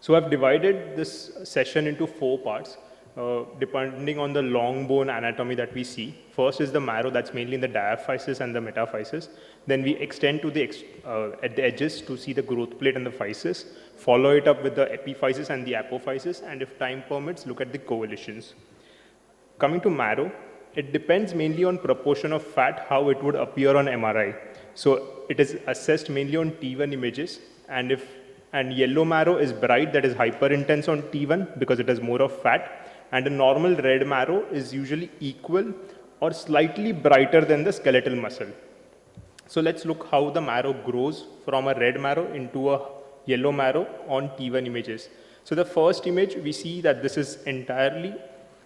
So I've divided this session into 4 parts, depending on the long bone anatomy that we see. First is the marrow, that's mainly in the diaphysis and the metaphysis. Then we extend to the at the edges to see the growth plate and the physis, follow it up with the epiphysis and the apophysis, and if time permits, look at the coalitions. Coming to marrow, it depends mainly on proportion of fat, how it would appear on MRI. So it is assessed mainly on T1 images, and yellow marrow is bright, that is hyper intense on T1 because it has more of fat, and a normal red marrow is usually equal or slightly brighter than the skeletal muscle. So let's look how the marrow grows from a red marrow into a yellow marrow on T1 images. So the first image, we see that this is entirely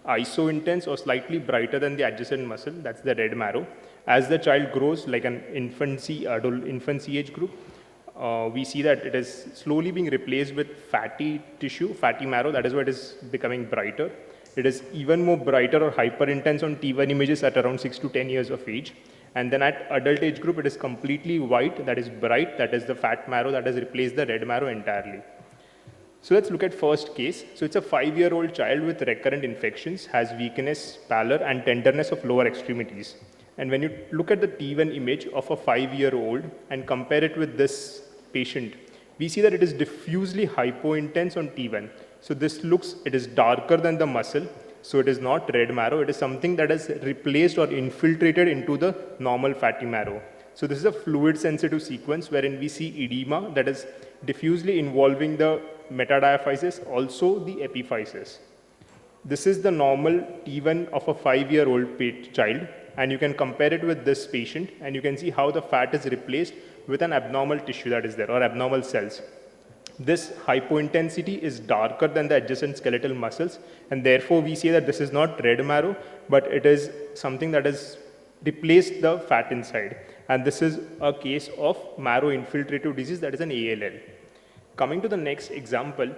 iso-intense or slightly brighter than the adjacent muscle, that's the red marrow. As the child grows, like an infancy age group, we see that it is slowly being replaced with fatty tissue, fatty marrow, that is why it is becoming brighter. It is even more brighter or hyper intense on T1 images at around 6 to 10 years of age. And then at adult age group, it is completely white, that is bright, that is the fat marrow that has replaced the red marrow entirely. So let's look at first case. So it's a 5-year-old child with recurrent infections, has weakness, pallor, and tenderness of lower extremities. And when you look at the T1 image of a 5-year-old and compare it with this patient, we see that it is diffusely hypo-intense on T1. So this looks, it is darker than the muscle. So it is not red marrow, it is something that has replaced or infiltrated into the normal fatty marrow. So this is a fluid sensitive sequence wherein we see edema that is diffusely involving the metadiaphysis, also the epiphysis. This is the normal T1 of a 5-year-old child, and you can compare it with this patient, and you can see how the fat is replaced with an abnormal tissue that is there, or abnormal cells. This hypointensity is darker than the adjacent skeletal muscles, and therefore we say that this is not red marrow, but it is something that has replaced the fat inside. And this is a case of marrow infiltrative disease, that is an ALL. Coming to the next example,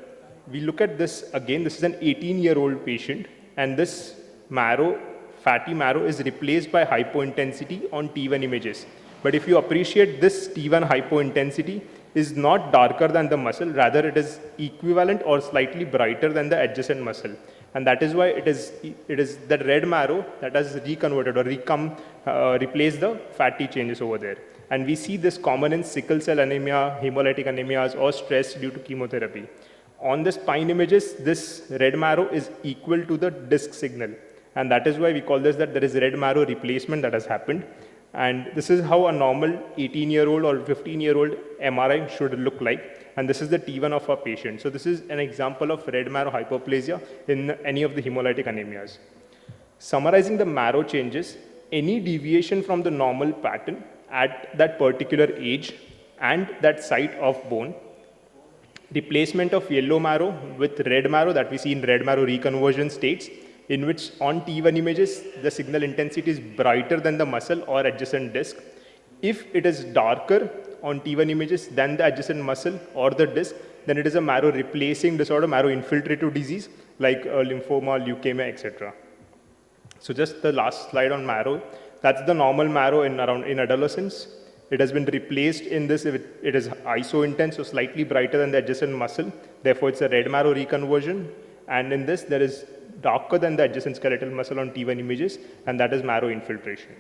we look at this again. This is an 18-year-old patient, and this marrow, fatty marrow, is replaced by hypointensity on T1 images. But if you appreciate this T1 hypointensity is not darker than the muscle, rather it is equivalent or slightly brighter than the adjacent muscle. And that is why it is the red marrow that has reconverted or replaced the fatty changes over there. And we see this common in sickle cell anemia, hemolytic anemias, or stress due to chemotherapy. On the spine images, this red marrow is equal to the disc signal. And that is why we call this that there is red marrow replacement that has happened. And this is how a normal 18-year-old or 15-year-old MRI should look like. And this is the T1 of our patient. So this is an example of red marrow hyperplasia in any of the hemolytic anemias. Summarizing the marrow changes, any deviation from the normal pattern at that particular age and that site of bone, replacement of yellow marrow with red marrow that we see in red marrow reconversion states, in which on T1 images, the signal intensity is brighter than the muscle or adjacent disc. If it is darker on T1 images than the adjacent muscle or the disc, then it is a marrow replacing disorder, marrow infiltrative disease like lymphoma, leukemia, etc. So just the last slide on marrow. That's the normal marrow in adolescence. It has been replaced in this, it is iso-intense, so slightly brighter than the adjacent muscle. Therefore, it's a red marrow reconversion. And in this, there is darker than the adjacent skeletal muscle on T1 images, and that is marrow infiltration.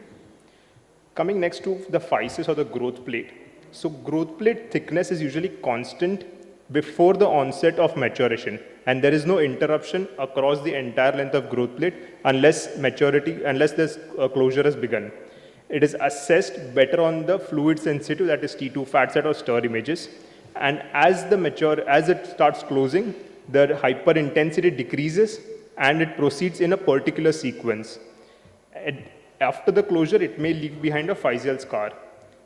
Coming next to the physis or the growth plate. So growth plate thickness is usually constant before the onset of maturation, and there is no interruption across the entire length of growth plate unless this closure has begun. It is assessed better on the fluid sensitive, that is T2 fat set or stir images, and as it starts closing, the hyperintensity decreases and it proceeds in a particular sequence. After the closure, it may leave behind a physeal scar.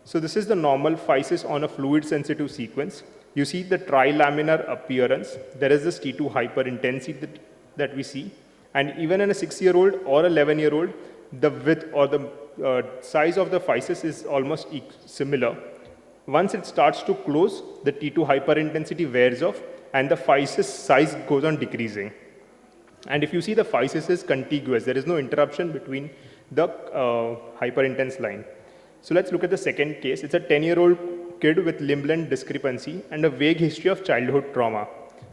So this is the normal physis on a fluid sensitive sequence. You see the trilaminar appearance. There is this T2 hyperintensity that we see. And even in a 6-year-old or 11-year-old, the width or the size of the physis is almost similar. Once it starts to close, the T2 hyperintensity wears off and the physis size goes on decreasing. And if you see, the physis is contiguous, there is no interruption between the hyperintense line. So let's look at the second case. It's a 10-year-old kid with limb length discrepancy and a vague history of childhood trauma.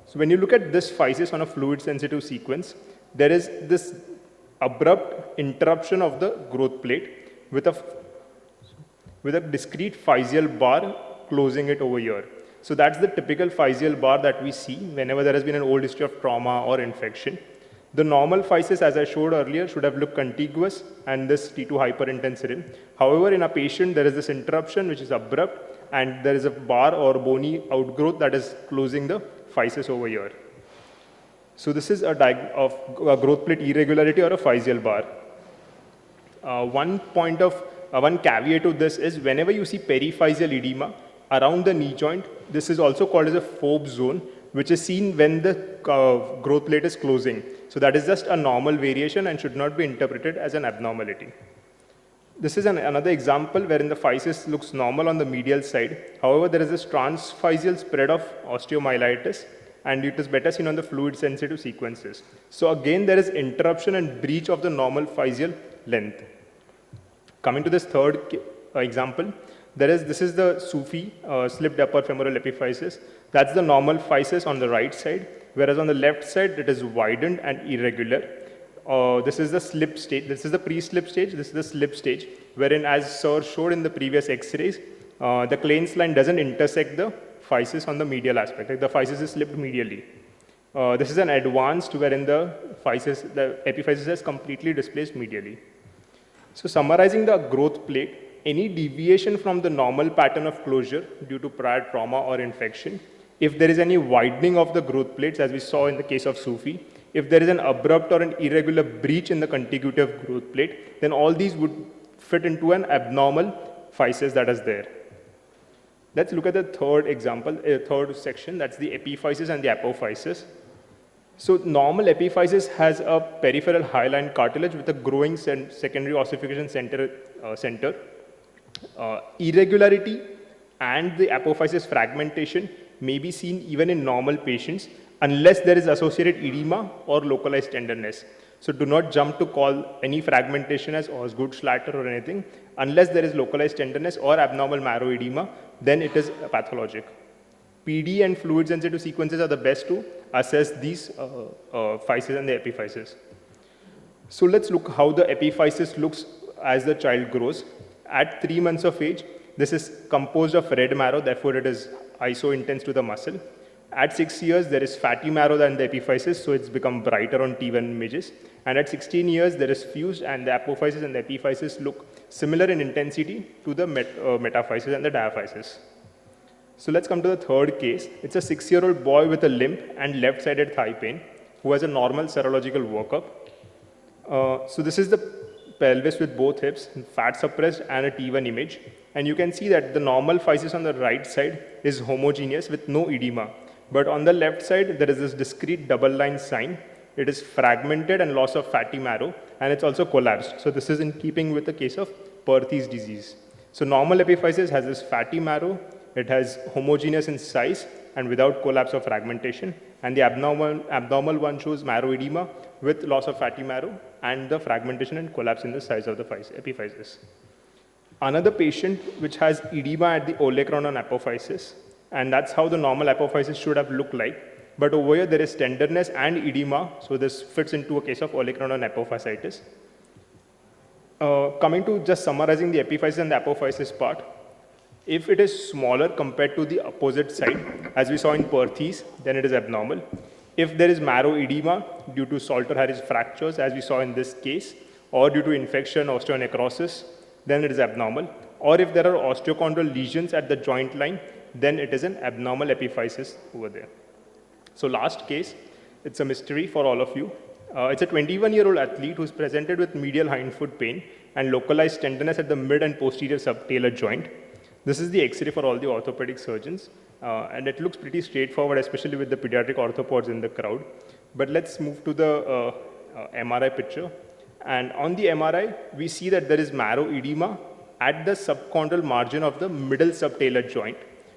So when you look at this physis on a fluid-sensitive sequence, there is this abrupt interruption of the growth plate with a discrete physial bar closing it over here. So that's the typical physial bar that we see whenever there has been an old history of trauma or infection. The normal physis, as I showed earlier, should have looked contiguous and this T2 hyperintense rim. However, in a patient, there is this interruption which is abrupt and there is a bar or bony outgrowth that is closing the physis over here. So this is a growth plate irregularity or a physial bar. One caveat to this is whenever you see periphyseal edema around the knee joint, this is also called as a Forbes zone, which is seen when the growth plate is closing. So that is just a normal variation and should not be interpreted as an abnormality. This is another example wherein the physis looks normal on the medial side. However, there is this transphysial spread of osteomyelitis, and it is better seen on the fluid-sensitive sequences. So again, there is interruption and breach of the normal physial length. Coming to this third example, this is the SUFI, slipped upper femoral epiphysis. That's the normal physis on the right side, whereas on the left side, it is widened and irregular. This is the slip stage. This is the pre-slip stage. This is the slip stage, wherein, as Sir showed in the previous X-rays, the Kleins line doesn't intersect the physis on the medial aspect. Like the physis is slipped medially. This is an advanced wherein the epiphysis is completely displaced medially. So summarizing the growth plate, any deviation from the normal pattern of closure due to prior trauma or infection, if there is any widening of the growth plates, as we saw in the case of SUFI, if there is an abrupt or an irregular breach in the contiguity of growth plate, then all these would fit into an abnormal physis that is there. Let's look at the third example, third section, that's the epiphysis and the apophysis. So normal epiphysis has a peripheral hyaline cartilage with a growing secondary ossification center. Irregularity and the apophysis fragmentation may be seen even in normal patients unless there is associated edema or localized tenderness. So do not jump to call any fragmentation as Osgood-Schlatter or anything. Unless there is localized tenderness or abnormal marrow edema, then it is pathologic. PD and fluid-sensitive sequences are the best to assess these physis and the epiphysis. So let's look how the epiphysis looks as the child grows. At 3 months of age, this is composed of red marrow, therefore it is iso-intense to the muscle. At 6 years, there is fatty marrow than the epiphysis, so it's become brighter on T1 images. And at 16 years, there is fused, and the apophysis and the epiphysis look similar in intensity to the metaphysis and the diaphysis. So let's come to the third case. It's a 6-year-old boy with a limp and left-sided thigh pain who has a normal serological workup. So this is the pelvis with both hips, fat suppressed, and a T1 image. And you can see that the normal physis on the right side is homogeneous with no edema. But on the left side, there is this discrete double line sign. It is fragmented and loss of fatty marrow, and it's also collapsed. So this is in keeping with the case of Perthes disease. So normal epiphysis has this fatty marrow. It has homogeneous in size and without collapse or fragmentation. And the abnormal one shows marrow edema with loss of fatty marrow and the fragmentation and collapse in the size of the epiphysis. Another patient which has edema at the olecranon and apophysis, and that's how the normal apophysis should have looked like. But over here, there is tenderness and edema, so this fits into a case of olecranon apophysitis. Coming to just summarizing the epiphysis and the apophysis part, if it is smaller compared to the opposite side, as we saw in Perthes, then it is abnormal. If there is marrow edema due to Salter-Harris fractures, as we saw in this case, or due to infection, osteonecrosis, then it is abnormal. Or if there are osteochondral lesions at the joint line, then it is an abnormal epiphysis over there. So last case, it's a mystery for all of you. It's a 21-year-old athlete who's presented with medial hindfoot pain and localized tenderness at the mid and posterior subtalar joint. This is the X-ray for all the orthopedic surgeons, and it looks pretty straightforward, especially with the pediatric orthopods in the crowd. But let's move to the MRI picture. And on the MRI, we see that there is marrow edema at the subchondral margin of the middle subtalar joint.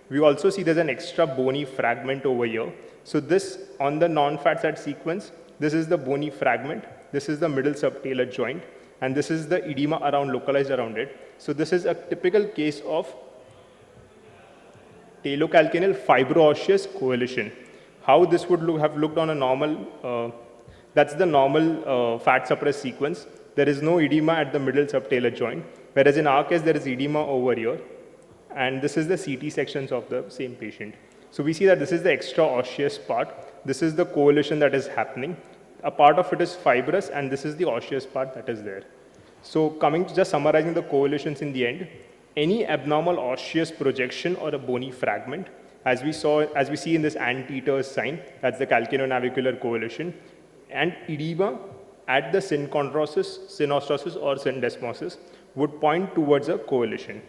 We also see there's an extra bony fragment over here. So this, on the non-fat side sequence, this is the bony fragment, this is the middle subtalar joint, and this is the edema localized around it. So this is a typical case of talocalcaneal fibroosseous coalition. How this would have looked on a normal, that's the normal fat suppressed sequence. There is no edema at the middle subtalar joint, whereas in our case, there is edema over here. And this is the CT sections of the same patient. So we see that this is the extra osseous part. This is the coalition that is happening. A part of it is fibrous, and this is the osseous part that is there. So coming to just summarizing the coalitions in the end, any abnormal osseous projection or a bony fragment, as we see in this anteater sign, that's the calcaneonavicular coalition, and edema at the synostosis or syndesmosis would point towards a coalition.